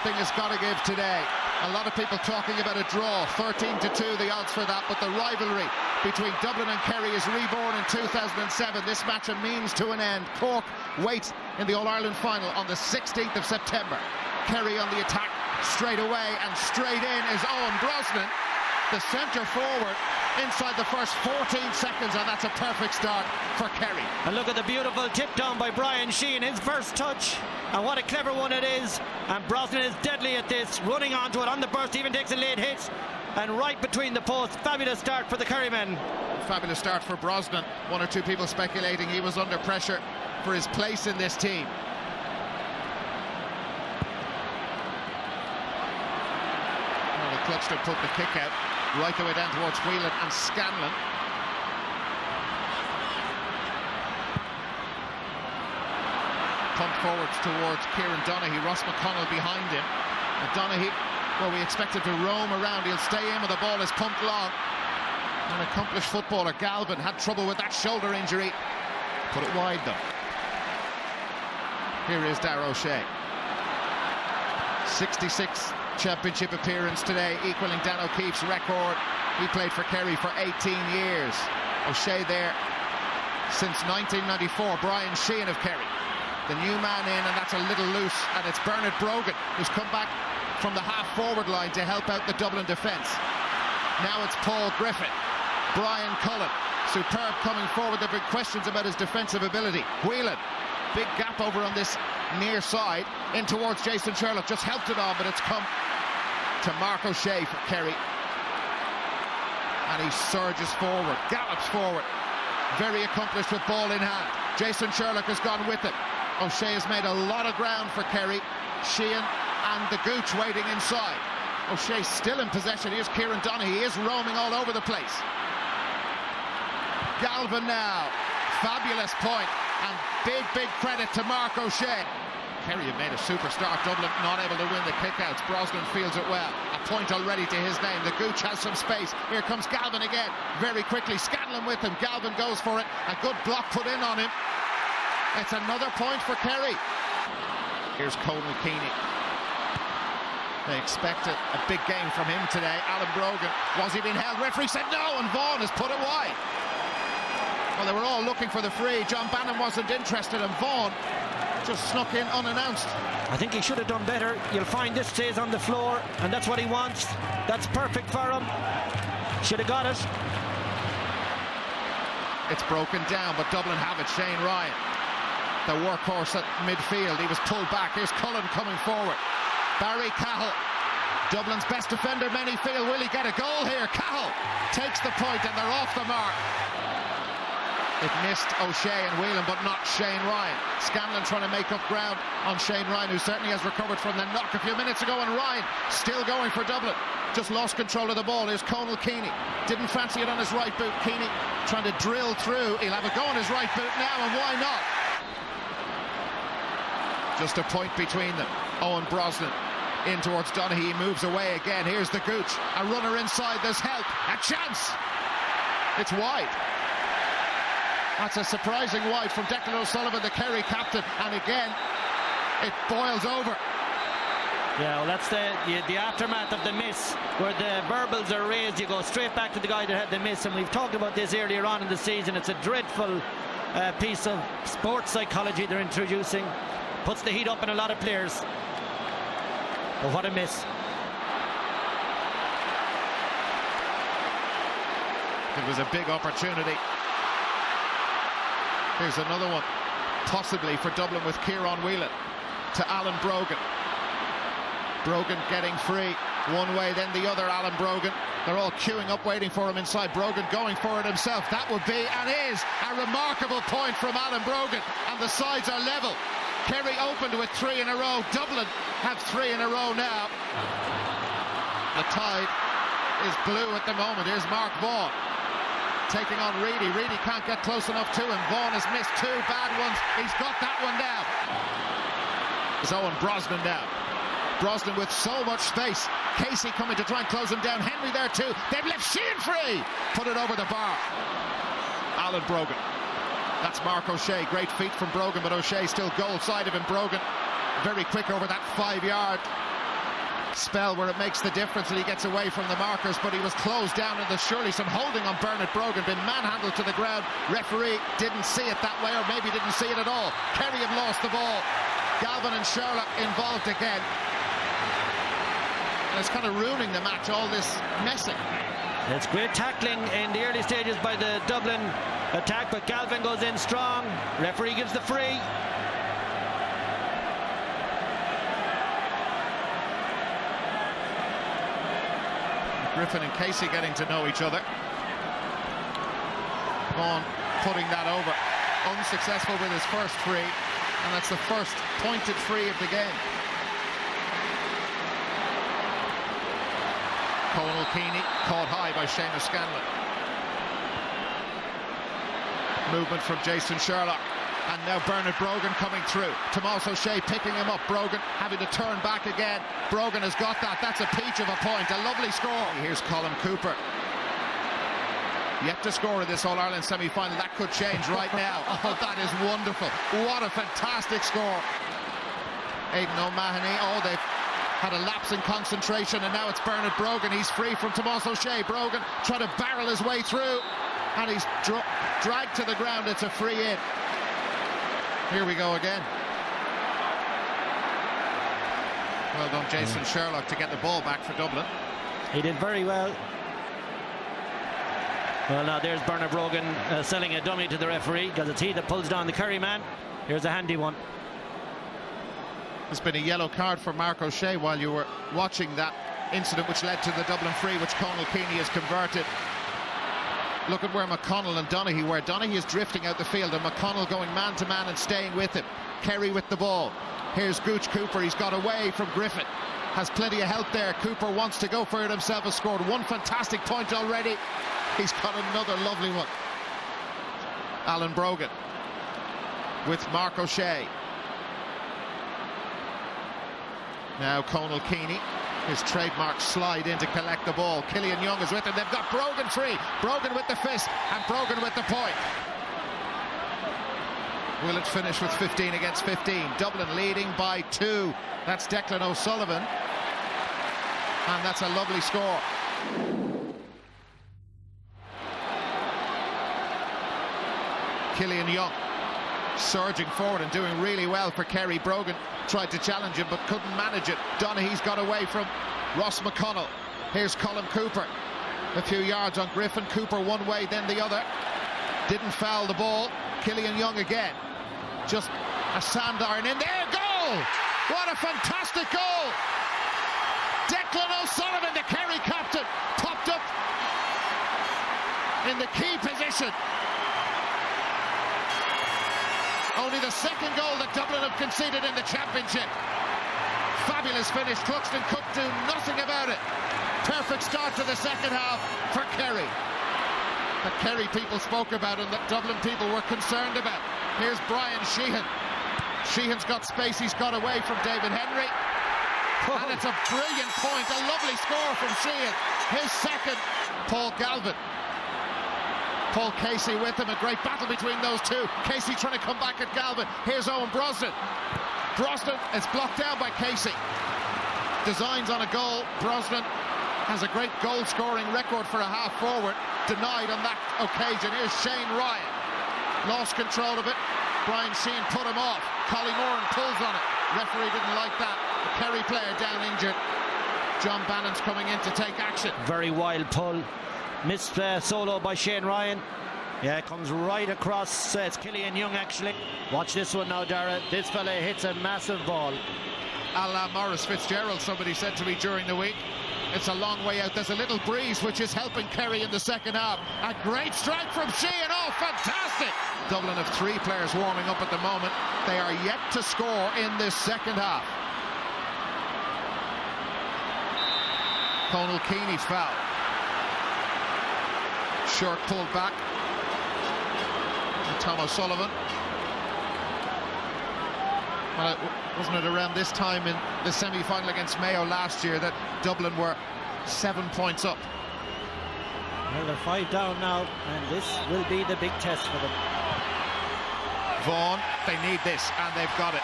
Something has got to give today. A lot of people talking about a draw, 13-2 the odds for that, but the rivalry between Dublin and Kerry is reborn in 2007. This match a means to an end. Cork waits in the All-Ireland final on the 16th of September. Kerry on the attack straight away, and straight in is Owen Brosnan, the centre forward, inside the first 14 seconds, and that's a perfect start for Kerry. And look at the beautiful tip down by Brian Sheehan, his first touch, and what a clever one it is. And Brosnan is deadly at this, running onto it on the burst, even takes a late hit, and right between the posts. Fabulous start for the Kerry men. Fabulous start for Brosnan. One or two people speculating he was under pressure for his place in this team. Well, the Cluxton put the kick out right the way down towards Whelan and Scanlon. Pumped forwards towards Kieran Donaghy. Ross McConnell behind him. And Donaghy, well, we expected to roam around. He'll stay in with the ball is pumped long. An accomplished footballer, Galvin, had trouble with that shoulder injury. Put it wide, though. Here is Darragh O'Shea. 66th championship appearance today, equaling Dan O'Keefe's record. He played for Kerry for 18 years. O'Shea there since 1994. Brian Sheehan of Kerry, the new man in, and that's a little loose, and it's Bernard Brogan who's come back from the half-forward line to help out the Dublin defence. Now it's Paul Griffin, Brian Cullen, superb coming forward. There have been questions about his defensive ability. Whelan, big gap over on this near side, in towards Jason Sherlock, just helped it on, but it's come to Mark O'Shea for Kerry. And he surges forward, gallops forward, very accomplished with ball in hand. Jason Sherlock has gone with it. O'Shea has made a lot of ground for Kerry. Sheehan and the Gooch waiting inside. O'Shea still in possession. Here's Kieran Donaghy. He is roaming all over the place. Galvin now. Fabulous point. And big credit to Mark O'Shea. Kerry have made a super start. Dublin not able to win the kickouts. Brosnan feels it well. A point already to his name. The Gooch has some space. Here comes Galvin again. Very quickly. Scanlon with him. Galvin goes for it. A good block put in on him. It's another point for Kerry. Here's Conal Keaney. They expected a big game from him today. Alan Brogan. Was he being held? Referee said no, and Vaughan has put it wide. Well, they were all looking for the free. John Bannon wasn't interested, and Vaughan just snuck in unannounced. I think he should have done better. You'll find this stays on the floor, and that's what he wants. That's perfect for him. Should have got it. It's broken down, but Dublin have it. Shane Ryan, the workhorse at midfield. He was pulled back. Here's Cullen coming forward. Barry Cahill, Dublin's best defender, many feel. Will he get a goal here? Cahill takes the point, and they're off the mark. It missed O'Shea and Whelan, but not Shane Ryan. Scanlon trying to make up ground on Shane Ryan, who certainly has recovered from the knock a few minutes ago, and Ryan still going for Dublin. Just lost control of the ball. Here's Conal Keaney. Didn't fancy it on his right boot. Keaney trying to drill through. He'll have a go on his right boot now, and why not? Just a point between them. Owen Brosnan in towards Donaghy. He moves away again. Here's the Gooch. A runner inside. There's help. A chance. It's wide. That's a surprising wide from Declan O'Sullivan, the Kerry captain. And again, it boils over. Yeah, well, that's the aftermath of the miss, where the verbals are raised. You go straight back to the guy that had the miss, and we've talked about this earlier on in the season. It's a dreadful piece of sports psychology they're introducing. Puts the heat up in a lot of players. But what a miss. It was a big opportunity. Here's another one, possibly for Dublin, with Kieran Whelan to Alan Brogan. Brogan getting free one way, then the other. Alan Brogan, they're all queuing up waiting for him inside. Brogan going for it himself. That would be, and is, a remarkable point from Alan Brogan, and the sides are level. Kerry opened with 3 in a row. Dublin have 3 in a row now. The tide is blue at the moment. Here's Mark Vaughan taking on Reedy. Reedy can't get close enough to him. Vaughan has missed 2 bad ones. He's got that one now. It's Owen Brosnan now. Brosnan with so much space. Casey coming to try and close him down. Henry there too. They've left Sheehan free. Put it over the bar. Alan Brogan. That's Mark O'Shea. Great feet from Brogan, but O'Shea still goal side of him. Brogan very quick over that 5-yard spell where it makes the difference and he gets away from the markers, but he was closed down, and there's surely some holding on Bernard Brogan, been manhandled to the ground. Referee didn't see it that way, or maybe didn't see it at all. Kerry have lost the ball. Galvin and Sherlock involved again. And it's kind of ruining the match, all this messing. It's great tackling in the early stages by the Dublin attack, but Galvin goes in strong. Referee gives the free. Griffin and Casey getting to know each other. Vaughan putting that over. Unsuccessful with his first free, and that's the first pointed free of the game. Conal Keaney caught high by Seamus Scanlon. Movement from Jason Sherlock. And now Bernard Brogan coming through. Tomas O'Shea picking him up. Brogan having to turn back again. Brogan has got that. That's a peach of a point. A lovely score. Here's Colin Cooper. Yet to score in this All-Ireland semi-final. That could change right now. Oh, that is wonderful. What a fantastic score. Aidan O'Mahony. Oh, they've had a lapse in concentration, and now it's Bernard Brogan. He's free from Tomas O'Shea. Brogan trying to barrel his way through, and he's dragged to the ground. It's a free in. Here we go again. Well done, Jason Sherlock, to get the ball back for Dublin. He did very well. Well, now there's Bernard Brogan selling a dummy to the referee, because it's he that pulls down the Kerry man. Here's a handy one. There's been a yellow card for Mark O'Shea while you were watching that incident which led to the Dublin free, which Conal Keaney has converted. Look at where McConnell and Donaghy were. Donaghy is drifting out the field, and McConnell going man-to-man and staying with him. Kerry with the ball. Here's Gooch Cooper. He's got away from Griffin. Has plenty of help there. Cooper wants to go for it himself. Has scored one fantastic point already. He's got another lovely one. Alan Brogan with Mark O'Shea. Now Conal Keaney. His trademark slide in to collect the ball. Killian Young is with him. They've got Brogan free. Brogan with the fist, and Brogan with the point. Will it finish with 15 against 15? Dublin leading by 2. That's Declan O'Sullivan. And that's a lovely score. Killian Young surging forward and doing really well for Kerry. Brogan tried to challenge him but couldn't manage it. Donaghy's got away from Ross McConnell. Here's Colin Cooper. A few yards on Griffin. Cooper one way, then the other. Didn't foul the ball. Killian Young again. Just a sand iron in there. Goal! What a fantastic goal! Declan O'Sullivan, the Kerry captain, popped up in the key position. Only the second goal that Dublin have conceded in the championship. Fabulous finish. Cluxton could do nothing about it. Perfect start to the second half for Kerry. The Kerry people spoke about and that Dublin people were concerned about. Here's Brian Sheehan. Sheehan's got space. He's got away from David Henry. And it's a brilliant point. A lovely score from Sheehan. His second. Paul Galvin. Paul Casey with him, a great battle between those two. Casey trying to come back at Galvin. Here's Owen Brosnan. Brosnan is blocked down by Casey. Designs on a goal. Brosnan has a great goal-scoring record for a half-forward. Denied on that occasion. Here's Shane Ryan. Lost control of it. Brian Sheehan put him off. Collie Moran pulls on it. Referee didn't like that. The Kerry player down injured. John Bannon's coming in to take action. Very wild pull. Missed solo by Shane Ryan. Yeah, it comes right across. It's Killian Young, actually. Watch this one now, Dara. This fella hits a massive ball. A la Maurice Fitzgerald, somebody said to me during the week. It's a long way out. There's a little breeze, which is helping Kerry in the second half. A great strike from Sheehan. Oh, fantastic! Dublin have 3 players warming up at the moment. They are yet to score in this second half. Conal Keaney foul. Short pulled back. And Tom O'Sullivan. Well, wasn't it around this time in the semi-final against Mayo last year that Dublin were 7 points up? Well, they're 5 down now, and this will be the big test for them. Vaughan, they need this, and they've got it.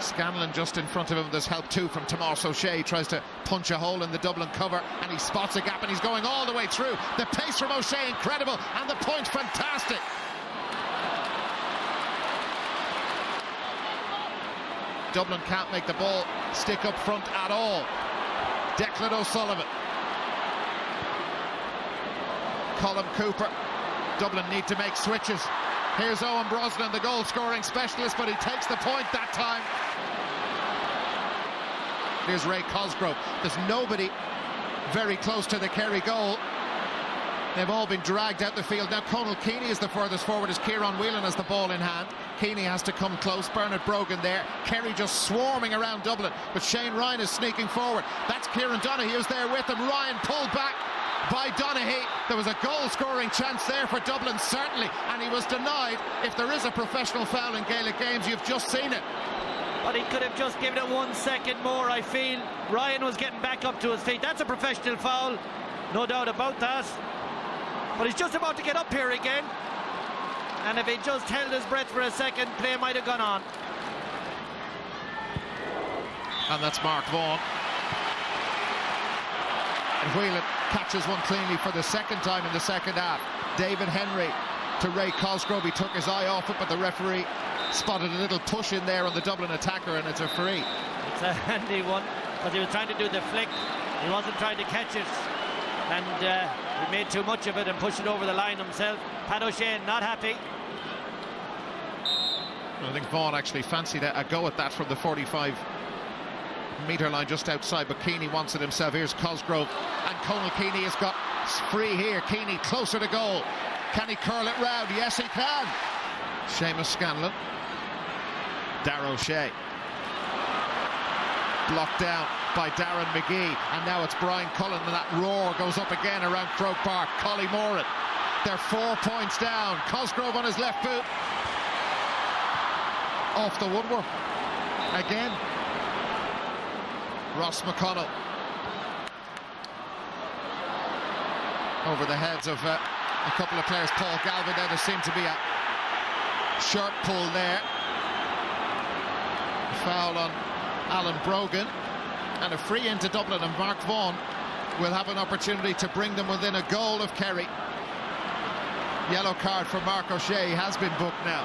Scanlon just in front of him. There's help too from Tomas O'Shea. He tries to punch a hole in the Dublin cover and he spots a gap and he's going all the way through. The pace from O'Shea incredible and the point fantastic. Dublin can't make the ball stick up front at all. Declan O'Sullivan. Colm Cooper. Dublin need to make switches. Here's Owen Brosnan, the goal-scoring specialist, but he takes the point that time. Here's Ray Cosgrove. There's nobody very close to the Kerry goal. They've all been dragged out the field. Now Conal Keaney is the furthest forward as Kieran Whelan has the ball in hand. Keaney has to come close. Bernard Brogan there. Kerry just swarming around Dublin, but Shane Ryan is sneaking forward. That's Kieran Donaghy who's there with him. Ryan pulled back by Donaghy. There was a goal-scoring chance there for Dublin, certainly, and he was denied. If there is a professional foul in Gaelic games, you've just seen it. But he could have just given it 1 second more, I feel. Ryan was getting back up to his feet. That's a professional foul, no doubt about that. But he's just about to get up here again. And if he just held his breath for a second, play might have gone on. And that's Mark Vaughan. And Whelan catches one cleanly for the second time in the second half. David Henry to Ray Cosgrove. He took his eye off it, but the referee spotted a little push in there on the Dublin attacker, and it's a free. It's a handy one, because he was trying to do the flick. He wasn't trying to catch it. And he made too much of it and pushed it over the line himself. Pat O'Shea not happy. I think Vaughan actually fancied a go at that from the 45-metre line just outside, but Keaney wants it himself. Here's Cosgrove, and Conal Keaney has got free here. Keaney closer to goal. Can he curl it round? Yes, he can. Seamus Scanlon. Darragh O'Shea. Blocked down by Darren McGee, and now it's Brian Cullen, and that roar goes up again around Croke Park. Collie Moran, they're 4 points down. Cosgrove on his left boot, off the woodwork again. Ross McConnell over the heads of a couple of players. Paul Galvin there. There seemed to be a shirt pull there. Foul on Alan Brogan, and a free into Dublin, and Mark Vaughan will have an opportunity to bring them within a goal of Kerry. Yellow card for Mark O'Shea has been booked now.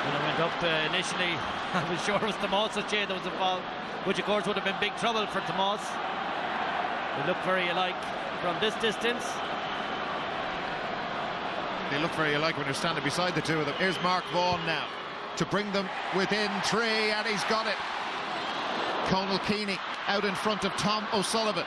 When I went up initially, I was sure it was Tomas O'Shea that was involved, which of course would have been big trouble for Tomas. They look very alike from this distance. They look very alike when you're standing beside the two of them. Here's Mark Vaughan now to bring them within 3, and he's got it. Conal Keaney out in front of Tom O'Sullivan.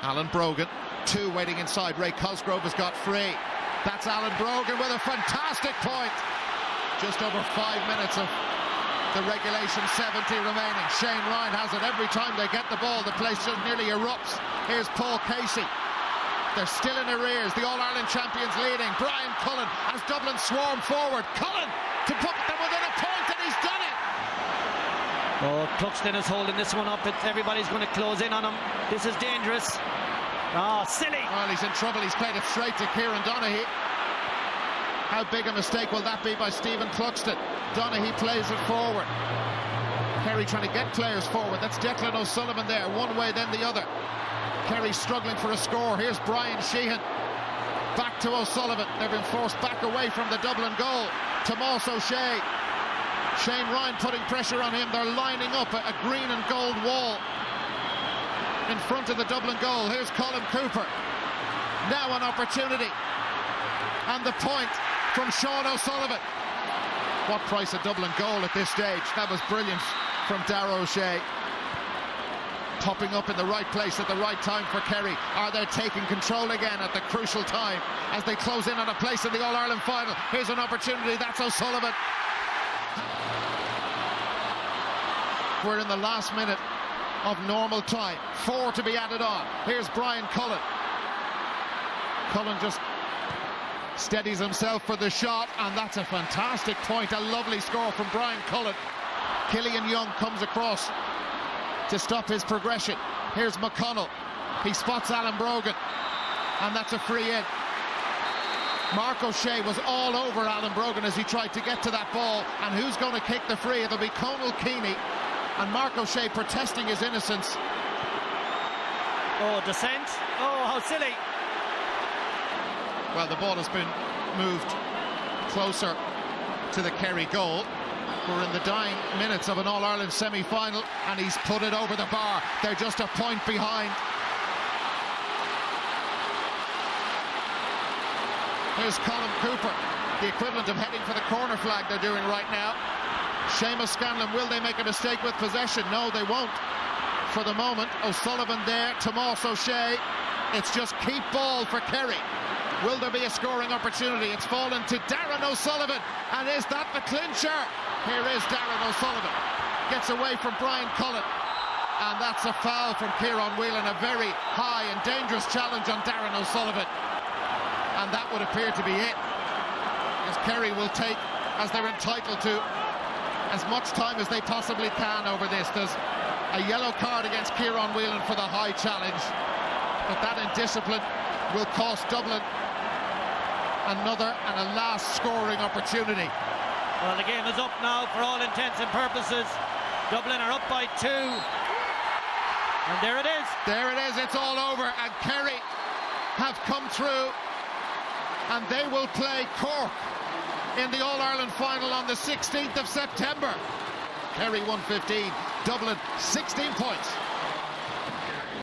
Alan Brogan, 2 waiting inside. Ray Cosgrove has got free. That's Alan Brogan with a fantastic point. Just over 5 minutes of the regulation, 70 remaining. Shane Ryan has it. Every time they get the ball, the place just nearly erupts. Here's Paul Casey. They're still in arrears. The All-Ireland champions leading. Brian Cullen as Dublin swarm forward. Cullen to put them within a point, and he's done it. Oh, Cluxton is holding this one up. Everybody's going to close in on him. This is dangerous. Oh, silly. Well, he's in trouble. He's played it straight to Kieran Donaghy. How big a mistake will that be by Stephen Cluxton? Donaghy plays it forward. Kerry trying to get players forward. That's Declan O'Sullivan there, one way then the other. Kerry struggling for a score. Here's Brian Sheehan. Back to O'Sullivan. They've been forced back away from the Dublin goal. Tomas O'Shea. Shane Ryan putting pressure on him. They're lining up a green and gold wall in front of the Dublin goal. Here's Colm Cooper. Now an opportunity. And the point from Sean O'Sullivan. What price a Dublin goal at this stage? That was brilliant from Darragh O'Shea. Popping up in the right place at the right time for Kerry. Are they taking control again at the crucial time as they close in on a place in the All-Ireland final? Here's an opportunity. That's O'Sullivan. We're in the last minute of normal time. 4 to be added on. Here's Brian Cullen. Cullen just steadies himself for the shot, and that's a fantastic point. A lovely score from Brian Cullen. Killian Young comes across to stop his progression. Here's McConnell. He spots Alan Brogan, and that's a free in. Mark O'Shea was all over Alan Brogan as he tried to get to that ball, and who's going to kick the free? It'll be Conal Keaney, and Mark O'Shea protesting his innocence. Oh, descent. Oh, how silly. Well, the ball has been moved closer to the Kerry goal. We're in the dying minutes of an All-Ireland semi-final, and he's put it over the bar. They're just a point behind. Here's Colin Cooper, the equivalent of heading for the corner flag they're doing right now. Seamus Scanlon, will they make a mistake with possession? No, they won't. For the moment, O'Sullivan there, Tomas O'Shea. It's just keep ball for Kerry. Will there be a scoring opportunity? It's fallen to Darren O'Sullivan, and is that the clincher? Here is Darren O'Sullivan, gets away from Brian Cullen, and that's a foul from Kieran Whelan, a very high and dangerous challenge on Darren O'Sullivan, and that would appear to be it, as Kerry will take, as they're entitled to, as much time as they possibly can over this. There's a yellow card against Kieran Whelan for the high challenge, but that indiscipline will cost Dublin another and a last scoring opportunity. Well, the game is up now for all intents and purposes. Dublin are up by 2. And there it is. There it is, it's all over, and Kerry have come through, and they will play Cork in the All-Ireland final on the 16th of September. Kerry 115, Dublin 16 points.